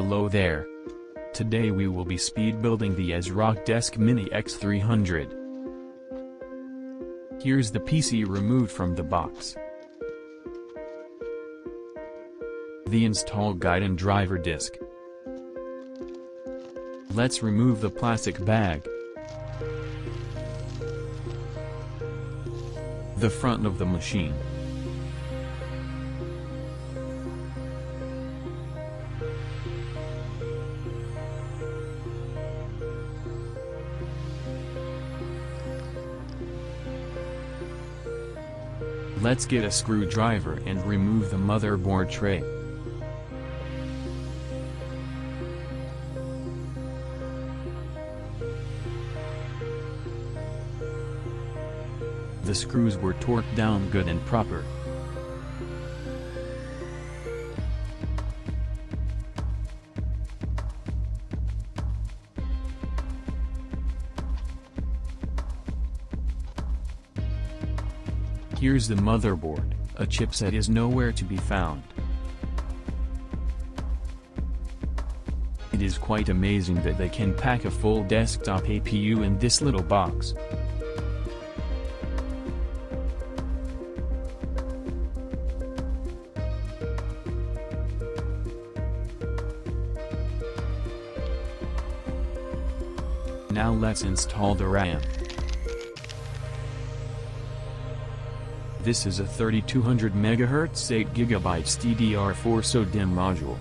Hello there. Today we will be speed building the ASRock DeskMini X300. Here's the PC removed from the box, the install guide and driver disk. Let's remove the plastic bag, the front of the machine, let's get a screwdriver and remove the motherboard tray. The screws were torqued down good and proper. Here's the motherboard. A chipset is nowhere to be found. It is quite amazing that they can pack a full desktop APU in this little box. Now let's install the RAM. This is a 3200 MHz 8GB DDR4 SO-DIMM module.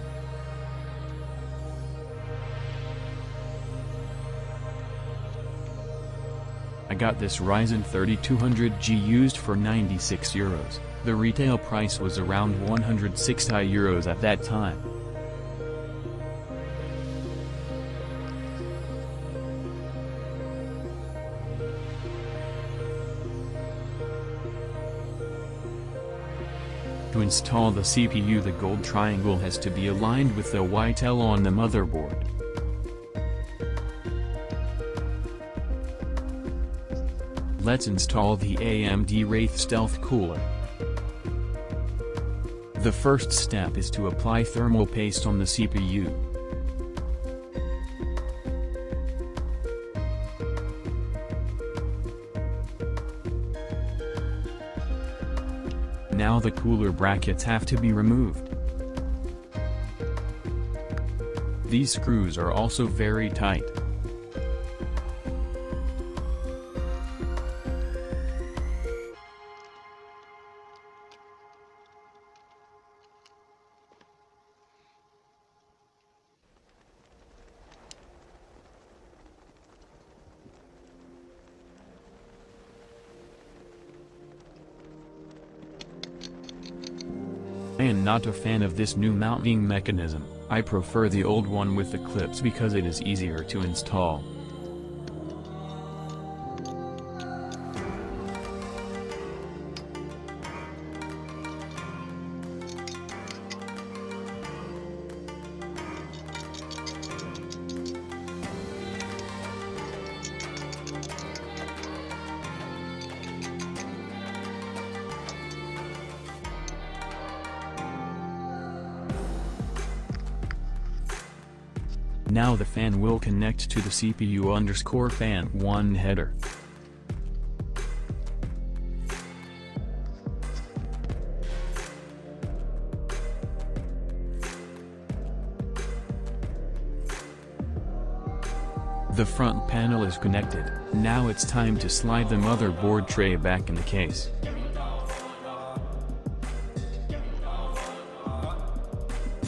I got this Ryzen 3200G used for €96. The retail price was around €160 at that time. To install the CPU, the gold triangle has to be aligned with the white L on the motherboard. Let's install the AMD Wraith Stealth cooler. The first step is to apply thermal paste on the CPU. Now the cooler brackets have to be removed. These screws are also very tight. I am not a fan of this new mounting mechanism. I prefer the old one with the clips because it is easier to install. Now the fan will connect to the CPU_fan1 header. The front panel is connected. Now it's time to slide the motherboard tray back in the case.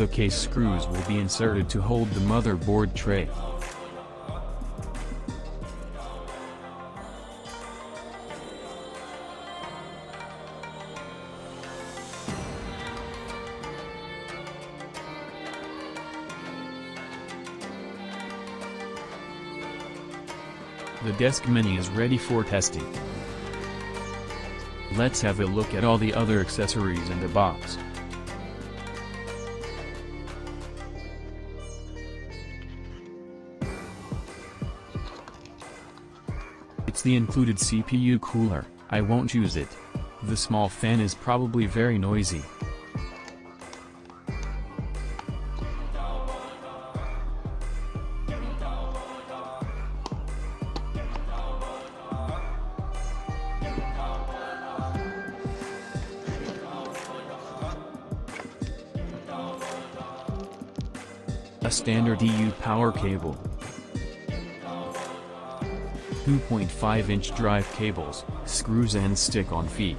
The case screws will be inserted to hold the motherboard tray. The DeskMini is ready for testing. Let's have a look at all the other accessories in the box. It's the included CPU cooler. I won't use it. The small fan is probably very noisy. A standard EU power cable. 2.5-inch drive cables, screws and stick-on feet.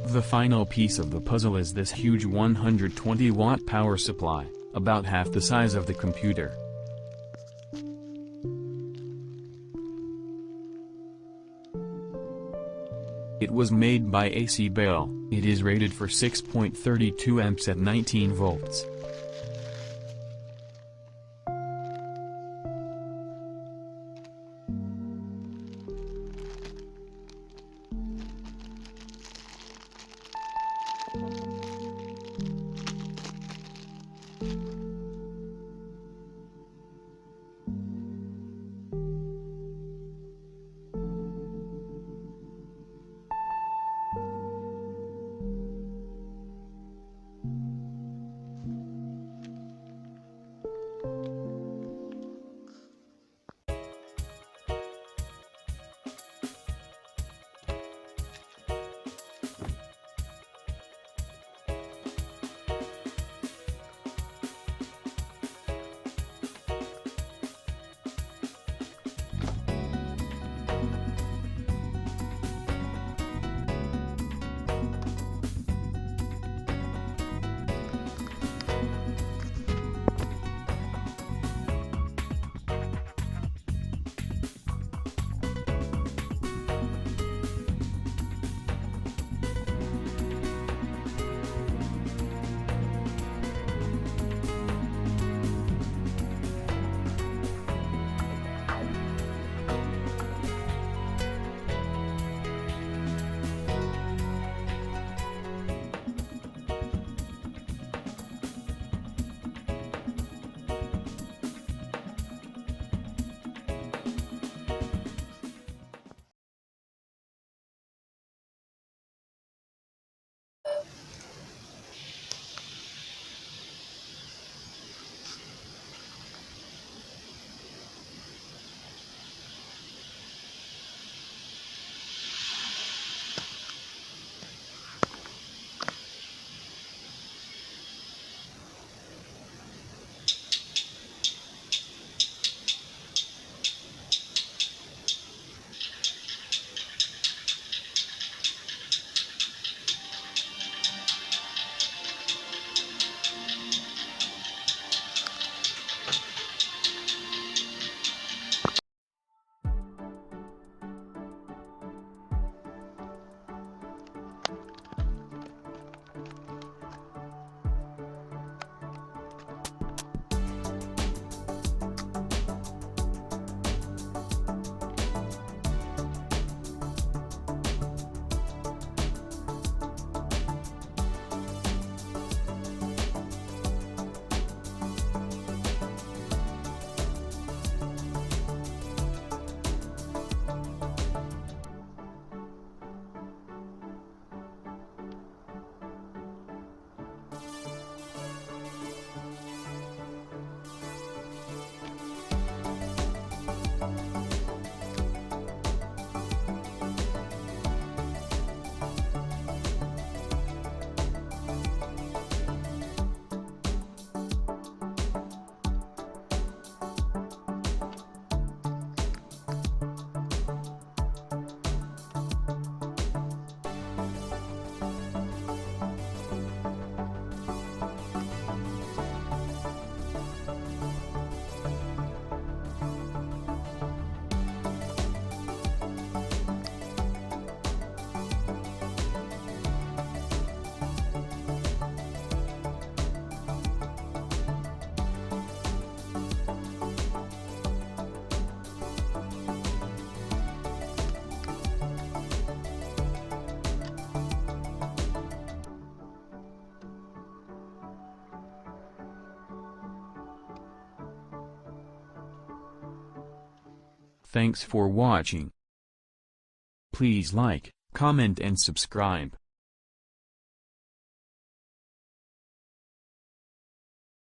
The final piece of the puzzle is this huge 120-watt power supply, about half the size of the computer. It was made by AC Bell. It is rated for 6.32 amps at 19 volts. Thanks for watching. Please like, comment and subscribe.